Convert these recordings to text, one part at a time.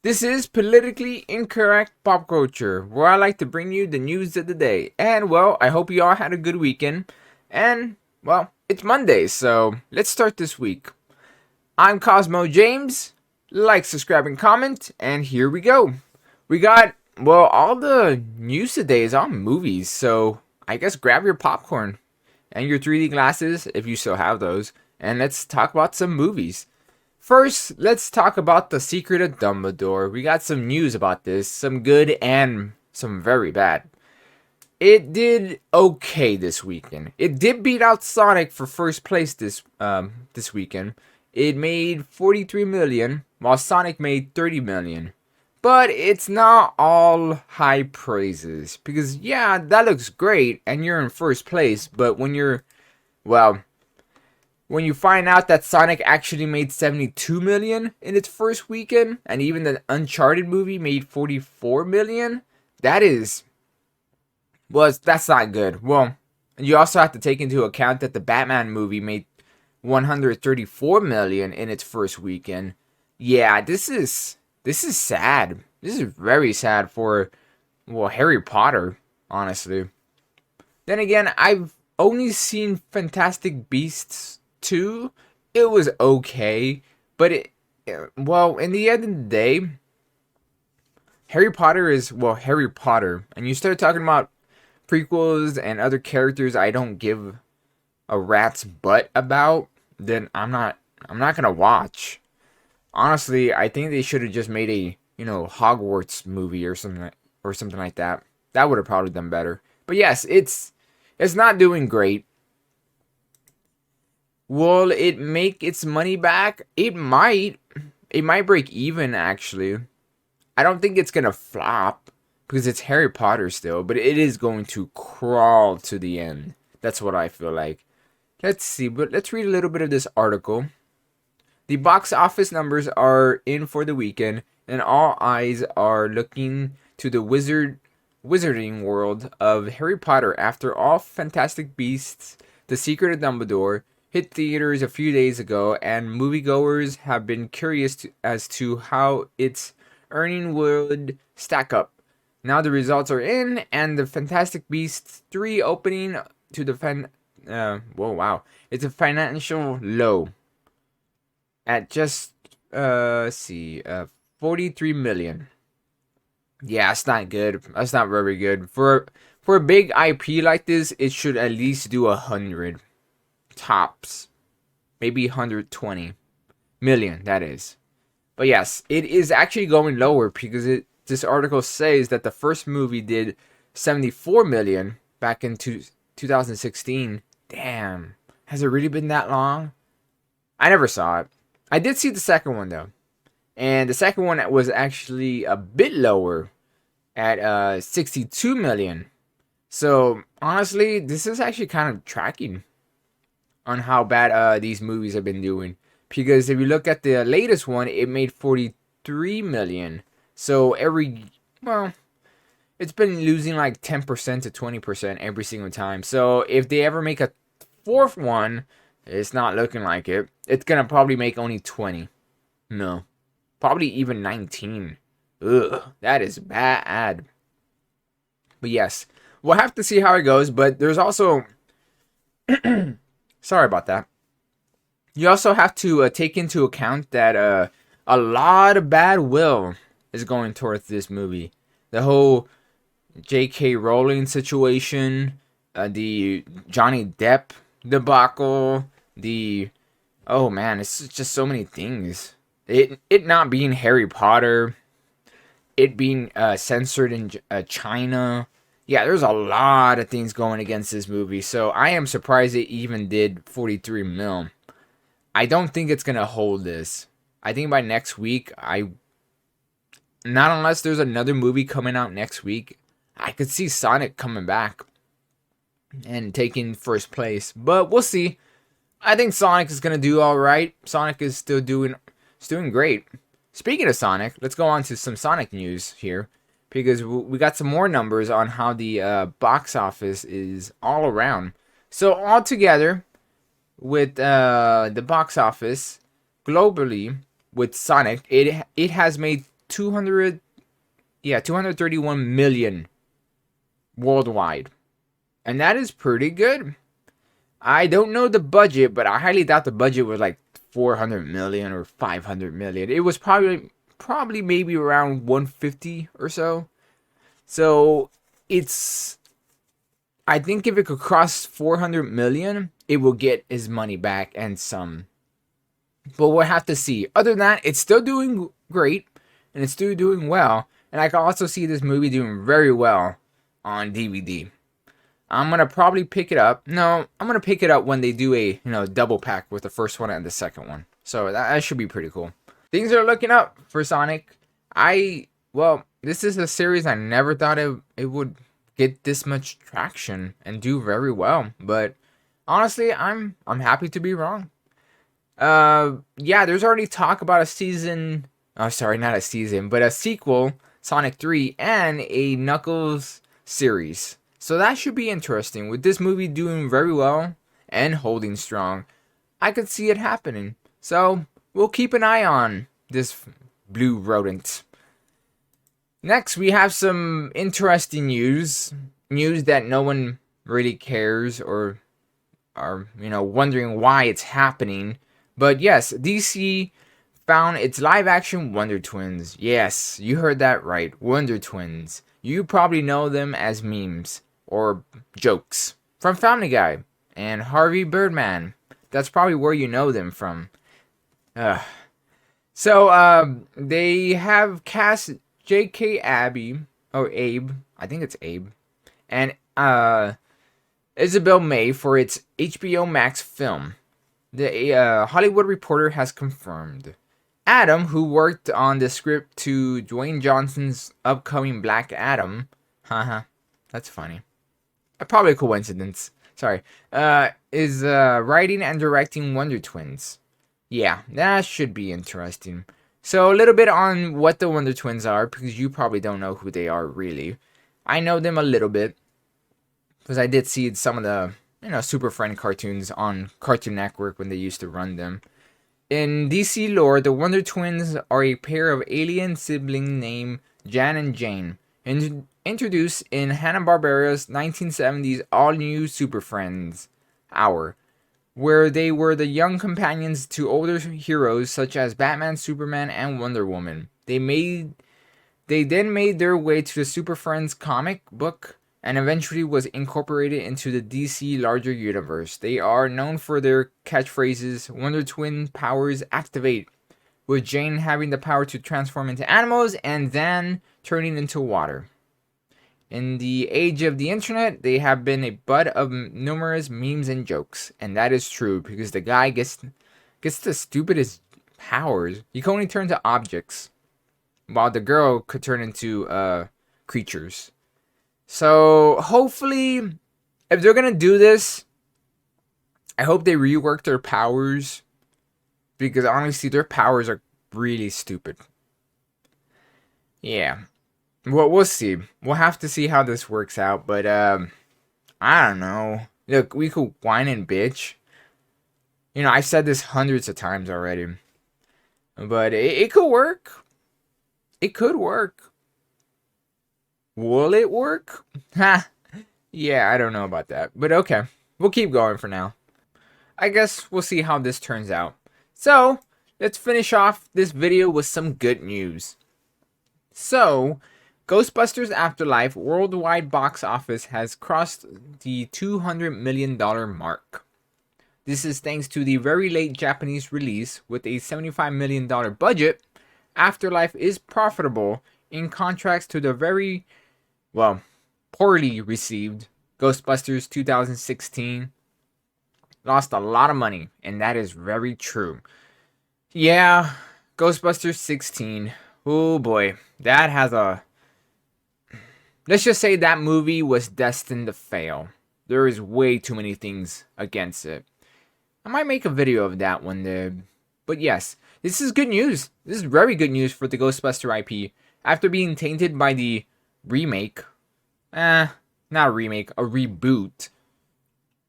This is Politically Incorrect Pop Culture, where I like to bring you the news of the day. And, well, I hope you all had a good weekend. And, well, it's Monday, so let's start this week. I'm Cosmo James. Like, subscribe, and comment, and here we go. We got, well, all the news today is on movies, so I guess grab your popcorn and your 3D glasses, if you still have those, and let's talk about some movies. First, let's talk about The Secret of Dumbledore. We got some news about this, some good and some very bad. It did okay this weekend. It did beat out Sonic for first place this weekend. It made 43 million, while Sonic made 30 million. But it's not all high praises because yeah, that looks great and you're in first place, but well, when you find out that Sonic actually made 72 million in its first weekend, and even the Uncharted movie made 44 million, that's not good. Well, you also have to take into account that the Batman movie made 134 million in its first weekend. Yeah, this is sad. This is very sad for, well, Harry Potter, honestly. Then again, I've only seen Fantastic Beasts 2. It was okay, but well, in the end of the day, Harry Potter is, well, Harry Potter. And you start talking about prequels and other characters I don't give a rat's butt about, then I'm not going to watch. Honestly, I think they should have just made a, Hogwarts movie or something like that. That would have probably done better. But yes, it's not doing great. Will it make its money back? It might. It might break even, actually. I don't think it's going to flop because it's Harry Potter still, but it is going to crawl to the end. That's what I feel like. Let's see, but let's read a little bit of this article. The box office numbers are in for the weekend, and all eyes are looking to the wizarding world of Harry Potter after all Fantastic Beasts, The Secret of Dumbledore, hit theaters a few days ago, and moviegoers have been curious as to how its earning would stack up. Now the results are in, and the Fantastic Beasts 3 opening to the it's a financial low at just 43 million. Yeah, it's not good. That's not very good for a big IP like this. It should at least do 100 tops, maybe 120 million. That is, but yes, it is actually going lower because this article says that the first movie did 74 million back in 2016. Damn, has it really been that long? I never saw it. I did see the second one though, and the second one was actually a bit lower at 62 million. So honestly, this is actually kind of tracking on how bad these movies have been doing. Because if you look at the latest one, it made 43 million. So it's been losing like 10% to 20% every single time. So if they ever make a fourth one, it's not looking like it. It's gonna probably make only 20. No, probably even 19. Ugh, that is bad. But yes, we'll have to see how it goes. But there's also, sorry about that. You also have to take into account that a lot of bad will is going towards this movie. The whole J.K. Rowling situation, the Johnny Depp debacle, oh man, it's just so many things. It not being Harry Potter, it being censored in China. Yeah, there's a lot of things going against this movie. So I am surprised it even did 43 mil. I don't think it's gonna hold this. I think by next week, not unless there's another movie coming out next week, I could see Sonic coming back and taking first place. But we'll see. I think Sonic is gonna do all right. Sonic is still doing great. Speaking of Sonic, let's go on to some Sonic news here because we got some more numbers on how the box office is all around. So all together, with the box office globally with Sonic, it has made 200, yeah, 231 million worldwide. And that is pretty good. I don't know the budget, but I highly doubt the budget was like 400 million or 500 million. It was probably maybe around 150 or so. So it's, I think if it could cross 400 million, it will get his money back and some. But we'll have to see. Other than that, it's still doing great and it's still doing well. And I can also see this movie doing very well on DVD. I'm gonna probably pick it up. No, I'm gonna pick it up when they do a double pack with the first one and the second one. So that should be pretty cool. Things are looking up for Sonic. This is a series I never thought it would get this much traction and do very well. But honestly, I'm happy to be wrong. Yeah, there's already talk about a season. Oh, sorry, not a season, but a sequel, Sonic 3, and a Knuckles series. So that should be interesting. With this movie doing very well and holding strong, I could see it happening. So we'll keep an eye on this blue rodent. Next, we have some interesting news. News that no one really cares or are, wondering why it's happening. But yes, DC found its live-action Wonder Twins. Yes, you heard that right. Wonder Twins. You probably know them as memes or jokes from Family Guy and Harvey Birdman. That's probably where you know them from. So they have cast J.K. Abe, I think it's Abe, and Isabel May for its HBO Max film. The Hollywood Reporter has confirmed. Adam, who worked on the script to Dwayne Johnson's upcoming Black Adam, that's funny. Probably a coincidence. Sorry. Is writing and directing Wonder Twins. Yeah, that should be interesting. So a little bit on what the Wonder Twins are, because you probably don't know who they are really. I know them a little bit, because I did see some of the Super Friend cartoons on Cartoon Network when they used to run them. In DC lore, the Wonder Twins are a pair of alien siblings named Jan and Jane, introduced in Hanna-Barbera's 1970s all-new Super Friends Hour, where they were the young companions to older heroes such as Batman, Superman, and Wonder Woman. They then made their way to the Super Friends comic book and eventually was incorporated into the DC larger universe. They are known for their catchphrases, Wonder Twin powers activate, with Jane having the power to transform into animals and then turning into water. In the age of the internet, they have been a butt of numerous memes and jokes, and that is true because the guy gets the stupidest powers. He can only turn to objects, while the girl could turn into creatures. So hopefully, if they're gonna do this, I hope they rework their powers, because honestly, their powers are really stupid. Yeah. Well, we'll see. We'll have to see how this works out, but I don't know. Look, we could whine and bitch. I've said this hundreds of times already, but it could work. It could work. Will it work? Ha. Yeah, I don't know about that, but okay. We'll keep going for now. I guess we'll see how this turns out. So, let's finish off this video with some good news. So, Ghostbusters Afterlife worldwide box office has crossed the $200 million mark. This is thanks to the very late Japanese release. With a $75 million budget, Afterlife is profitable in contrast to the very, poorly received Ghostbusters 2016. Lost a lot of money, and that is very true. Yeah, Ghostbusters 16. Oh boy, that has a... Let's just say that movie was destined to fail. There is way too many things against it. I might make a video of that one day. But yes, this is good news. This is very good news for the Ghostbuster IP. After being tainted by the remake. Not a remake, a reboot.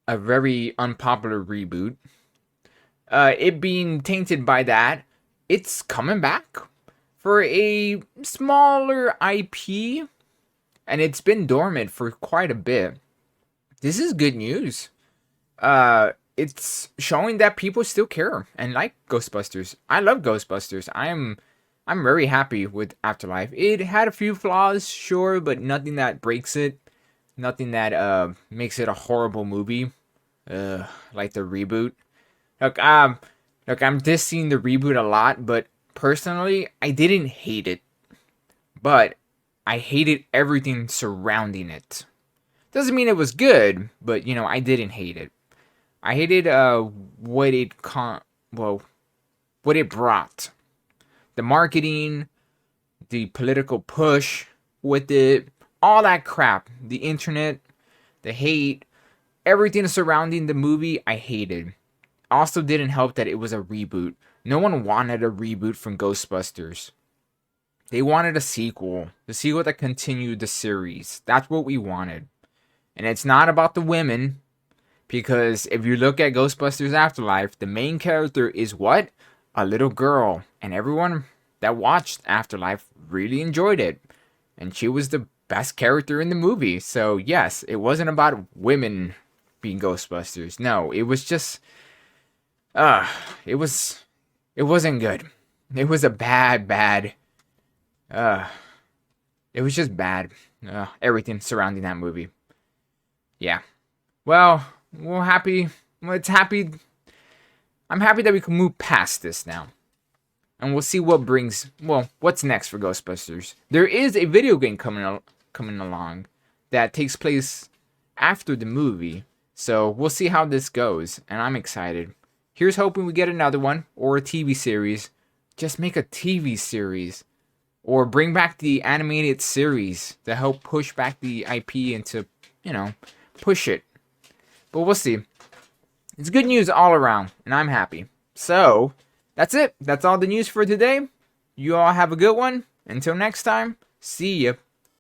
A very unpopular reboot. It being tainted by that, it's coming back for a smaller IP, and it's been dormant for quite a bit. This is good news. It's showing that people still care and like Ghostbusters. I love Ghostbusters. I'm very happy with Afterlife. It had a few flaws, sure, but nothing that breaks it. Nothing that makes it a horrible movie. Like the reboot. Look, I'm dissing the reboot a lot, but personally, I didn't hate it. But I hated everything surrounding it. Doesn't mean it was good, but I didn't hate it. I hated what what it brought. The marketing, the political push with it, all that crap, the internet, the hate, everything surrounding the movie, I hated. Also didn't help that it was a reboot. No one wanted a reboot from Ghostbusters. They wanted a sequel. The sequel that continued the series. That's what we wanted. And it's not about the women. Because if you look at Ghostbusters Afterlife, the main character is what? A little girl. And everyone that watched Afterlife really enjoyed it. And she was the best character in the movie. So yes, it wasn't about women being Ghostbusters. No, it was just it wasn't good. It was a bad it was just bad. Everything surrounding that movie. Yeah. Well, it's happy. I'm happy that we can move past this now. And we'll see what's next for Ghostbusters. There is a video game coming along that takes place after the movie. So we'll see how this goes. And I'm excited. Here's hoping we get another one or a TV series. Just make a TV series. Or bring back the animated series to help push back the IP and to, push it. But we'll see. It's good news all around, and I'm happy. So, that's it. That's all the news for today. You all have a good one. Until next time, see ya.